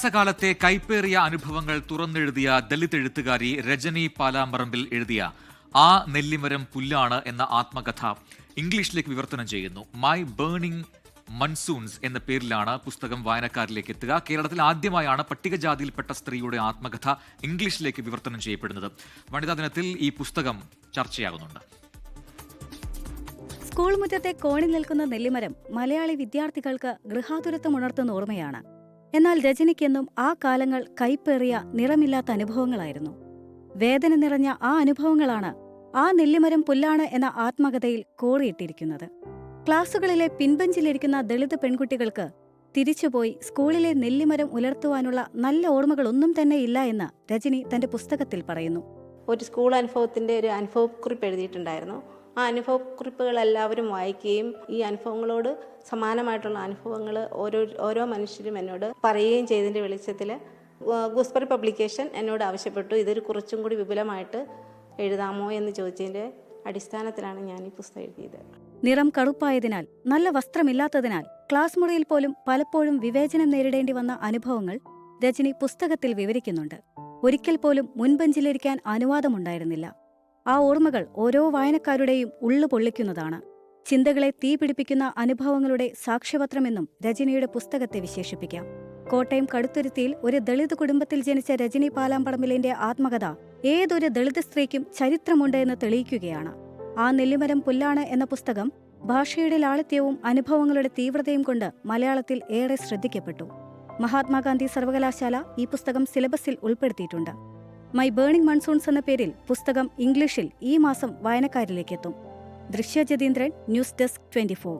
പ്രയാസകാലത്തെ കൈപ്പേറിയ അനുഭവങ്ങൾ തുറന്നെഴുതിയ ദലിത് എഴുത്തുകാരി രജനി പാലാമ്പറമ്പിൽ എഴുതിയ ആ നെല്ലിമരം പുല്ലാണ് എന്ന ആത്മകഥ ഇംഗ്ലീഷിലേക്ക് വിവർത്തനം ചെയ്യുന്നു. മൈ ബേണിംഗ് മൺസൂൺസ് എന്ന പേരിലാണ് പുസ്തകം വായനക്കാരിലേക്ക് എത്തുക. കേരളത്തിൽ ആദ്യമായാണ് പട്ടികജാതിയിൽപ്പെട്ട സ്ത്രീയുടെ ആത്മകഥ ഇംഗ്ലീഷിലേക്ക് വിവർത്തനം ചെയ്യപ്പെടുന്നത്. വനിതാ ദിനത്തിൽ ഈ പുസ്തകം ചർച്ചയാകുന്നുണ്ട്. സ്കൂൾ മുറ്റത്തെ കോണിൽ നിൽക്കുന്ന നെല്ലിമരം മലയാളി വിദ്യാർത്ഥികൾക്ക് ഗൃഹാതുരത്വമുണർത്തുന്ന ഓർമ്മയാണ്. എന്നാൽ രജനിക്കെന്നും ആ കാലങ്ങൾ കൈപ്പേറിയ നിറമില്ലാത്ത അനുഭവങ്ങളായിരുന്നു. വേദന നിറഞ്ഞ ആ അനുഭവങ്ങളാണ് ആ നെല്ലിമരം പുല്ലാണ് എന്ന ആത്മകഥയിൽ കോറിയിട്ടിരിക്കുന്നത്. ക്ലാസുകളിലെ പിൻബെഞ്ചിലിരിക്കുന്ന ദളിത് പെൺകുട്ടികൾക്ക് തിരിച്ചുപോയി സ്കൂളിലെ നെല്ലിമരം ഉലർത്തുവാനുള്ള നല്ല ഓർമ്മകളൊന്നും തന്നെ ഇല്ല എന്ന് രജനി തന്റെ പുസ്തകത്തിൽ പറയുന്നു. ഒരു സ്കൂൾ അനുഭവത്തിൻ്റെ ഒരു അനുഭവക്കുറിപ്പ് എഴുതിയിട്ടുണ്ടായിരുന്നു. ആ അനുഭവക്കുറിപ്പുകൾ എല്ലാവരും വായിക്കുകയും ഈ അനുഭവങ്ങളോട് സമാനമായിട്ടുള്ള അനുഭവങ്ങൾ ഓരോ മനുഷ്യരും എന്നോട് പറയുകയും ചെയ്തതിൻ്റെ വെളിച്ചത്തിൽ ഗൂസ്ബറി പബ്ലിക്കേഷൻ എന്നോട് ആവശ്യപ്പെട്ടു, ഇതൊരു കുറച്ചും കൂടി വിപുലമായിട്ട് എഴുതാമോ എന്ന് ചോദിച്ചതിൻ്റെ അടിസ്ഥാനത്തിലാണ് ഞാൻ ഈ പുസ്തകം എഴുതിയത്. നിറം കറുപ്പായതിനാൽ, നല്ല വസ്ത്രമില്ലാത്തതിനാൽ ക്ലാസ് മുറിയിൽ പോലും പലപ്പോഴും വിവേചനം നേരിടേണ്ടി വന്ന അനുഭവങ്ങൾ രജനി പുസ്തകത്തിൽ വിവരിക്കുന്നുണ്ട്. ഒരിക്കൽ പോലും മുൻബെഞ്ചിലിരിക്കാൻ അനുവാദമുണ്ടായിരുന്നില്ല. ആ ഓർമ്മകൾ ഓരോ വായനക്കാരുടെയും ഉള്ളു പൊള്ളിക്കുന്നതാണ്. ചിന്തകളെ തീപിടിപ്പിക്കുന്ന അനുഭവങ്ങളുടെ സാക്ഷ്യപത്രമെന്നും രജനിയുടെ പുസ്തകത്തെ വിശേഷിപ്പിക്കാം. കോട്ടയം കടുത്തുരുത്തിയിൽ ഒരു ദളിത് കുടുംബത്തിൽ ജനിച്ച രജനി പാലാമ്പറമ്പിലിന്റെ ആത്മകഥ ഏതൊരു ദളിത് സ്ത്രീക്കും ചരിത്രമുണ്ട് എന്ന് തെളിയിക്കുകയാണ്. ആ നെല്ലിമരം പുല്ലാണ് എന്ന പുസ്തകം ഭാഷയുടെ ലാളിത്യവും അനുഭവങ്ങളുടെ തീവ്രതയും കൊണ്ട് മലയാളത്തിൽ ഏറെ ശ്രദ്ധിക്കപ്പെട്ടു. മഹാത്മാഗാന്ധി സർവകലാശാല ഈ പുസ്തകം സിലബസിൽ ഉൾപ്പെടുത്തിയിട്ടുണ്ട്. മൈ ബേണിംഗ് മൺസൂൺസ് എന്ന പേരിൽ പുസ്തകം ഇംഗ്ലീഷിൽ ഈ മാസം വായനക്കാരിലേക്കെത്തും. ദൃശ്യ ജതീന്ദ്രൻ, ന്യൂസ് ഡെസ്ക് 24.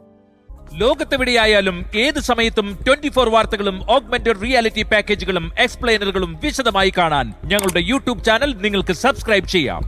ലോകത്തെവിടെയായാലും ഏത് സമയത്തും 24 വാർത്തകളും ഓഗ്മെന്റഡ് റിയാലിറ്റി പാക്കേജുകളും എക്സ്പ്ലെയിനറുകളും വിശദമായി കാണാൻ ഞങ്ങളുടെ യൂട്യൂബ് ചാനൽ നിങ്ങൾക്ക് സബ്സ്ക്രൈബ് ചെയ്യാം.